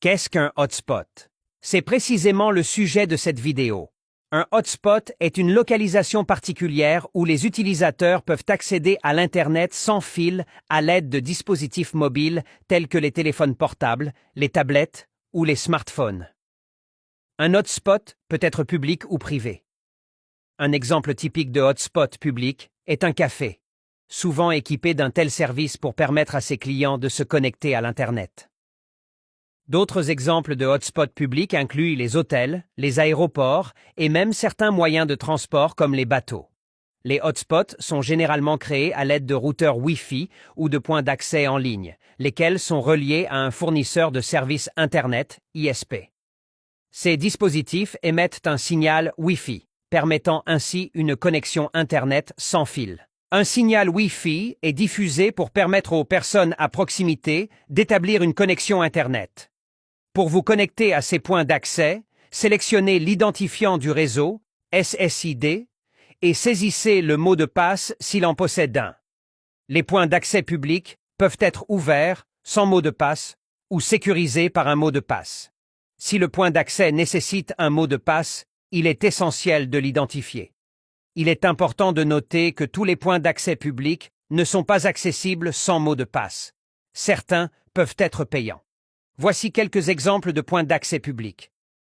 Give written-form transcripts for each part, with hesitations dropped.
Qu'est-ce qu'un hotspot? C'est précisément le sujet de cette vidéo. Un hotspot est une localisation particulière où les utilisateurs peuvent accéder à l'Internet sans fil à l'aide de dispositifs mobiles tels que les téléphones portables, les tablettes ou les smartphones. Un hotspot peut être public ou privé. Un exemple typique de hotspot public est un café, souvent équipé d'un tel service pour permettre à ses clients de se connecter à l'Internet. D'autres exemples de hotspots publics incluent les hôtels, les aéroports et même certains moyens de transport comme les bateaux. Les hotspots sont généralement créés à l'aide de routeurs Wi-Fi ou de points d'accès en ligne, lesquels sont reliés à un fournisseur de services Internet, ISP. Ces dispositifs émettent un signal Wi-Fi, permettant ainsi une connexion Internet sans fil. Un signal Wi-Fi est diffusé pour permettre aux personnes à proximité d'établir une connexion Internet. Pour vous connecter à ces points d'accès, sélectionnez l'identifiant du réseau, SSID, et saisissez le mot de passe s'il en possède un. Les points d'accès publics peuvent être ouverts, sans mot de passe, ou sécurisés par un mot de passe. Si le point d'accès nécessite un mot de passe, il est essentiel de l'identifier. Il est important de noter que tous les points d'accès publics ne sont pas accessibles sans mot de passe. Certains peuvent être payants. Voici quelques exemples de points d'accès publics.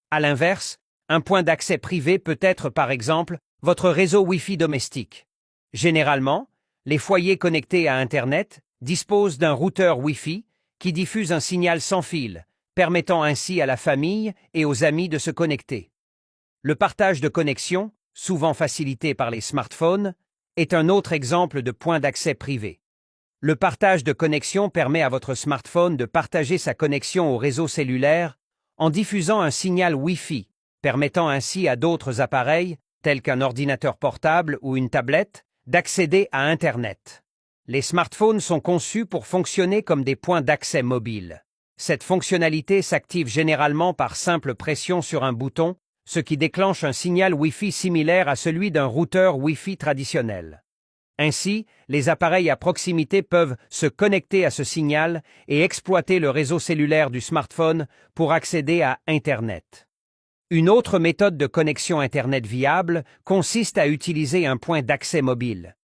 À l'inverse, un point d'accès privé peut être par exemple votre réseau Wi-Fi domestique. Généralement, les foyers connectés à Internet disposent d'un routeur Wi-Fi qui diffuse un signal sans fil, permettant ainsi à la famille et aux amis de se connecter. Le partage de connexion, souvent facilité par les smartphones, est un autre exemple de point d'accès privé. Le partage de connexion permet à votre smartphone de partager sa connexion au réseau cellulaire en diffusant un signal Wi-Fi, permettant ainsi à d'autres appareils, tels qu'un ordinateur portable ou une tablette, d'accéder à Internet. Les smartphones sont conçus pour fonctionner comme des points d'accès mobiles. Cette fonctionnalité s'active généralement par simple pression sur un bouton, ce qui déclenche un signal Wi-Fi similaire à celui d'un routeur Wi-Fi traditionnel. Ainsi, les appareils à proximité peuvent se connecter à ce signal et exploiter le réseau cellulaire du smartphone pour accéder à Internet. Une autre méthode de connexion Internet viable consiste à utiliser un point d'accès mobile.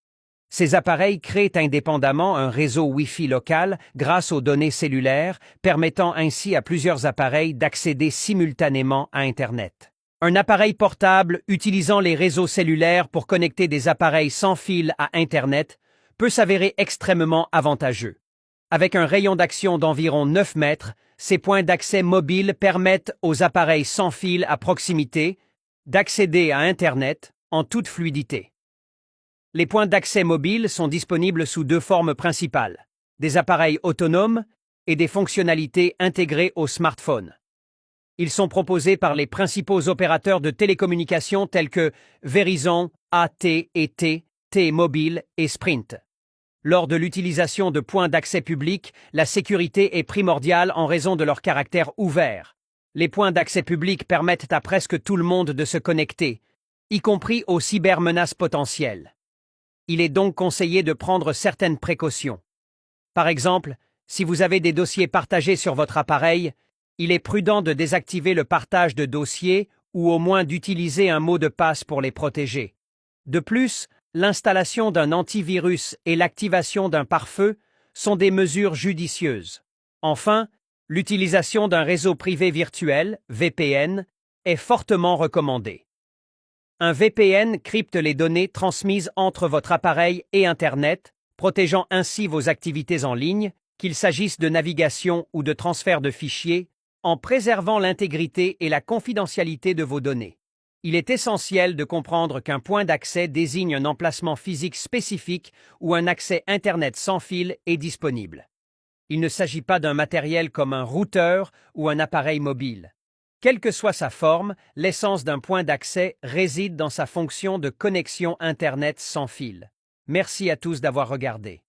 Ces appareils créent indépendamment un réseau Wi-Fi local grâce aux données cellulaires, permettant ainsi à plusieurs appareils d'accéder simultanément à Internet. Un appareil portable utilisant les réseaux cellulaires pour connecter des appareils sans fil à Internet peut s'avérer extrêmement avantageux. Avec un rayon d'action d'environ 9 mètres, ces points d'accès mobiles permettent aux appareils sans fil à proximité d'accéder à Internet en toute fluidité. Les points d'accès mobiles sont disponibles sous deux formes principales, des appareils autonomes et des fonctionnalités intégrées au smartphone. Ils sont proposés par les principaux opérateurs de télécommunications tels que Verizon, AT&T, T-Mobile et Sprint. Lors de l'utilisation de points d'accès publics, la sécurité est primordiale en raison de leur caractère ouvert. Les points d'accès publics permettent à presque tout le monde de se connecter, y compris aux cybermenaces potentielles. Il est donc conseillé de prendre certaines précautions. Par exemple, si vous avez des dossiers partagés sur votre appareil, il est prudent de désactiver le partage de dossiers ou au moins d'utiliser un mot de passe pour les protéger. De plus, l'installation d'un antivirus et l'activation d'un pare-feu sont des mesures judicieuses. Enfin, l'utilisation d'un réseau privé virtuel, VPN, est fortement recommandée. Un VPN crypte les données transmises entre votre appareil et Internet, protégeant ainsi vos activités en ligne, qu'il s'agisse de navigation ou de transfert de fichiers, en préservant l'intégrité et la confidentialité de vos données. Il est essentiel de comprendre qu'un point d'accès désigne un emplacement physique spécifique où un accès Internet sans fil est disponible. Il ne s'agit pas d'un matériel comme un routeur ou un appareil mobile. Quelle que soit sa forme, l'essence d'un point d'accès réside dans sa fonction de connexion Internet sans fil. Merci à tous d'avoir regardé.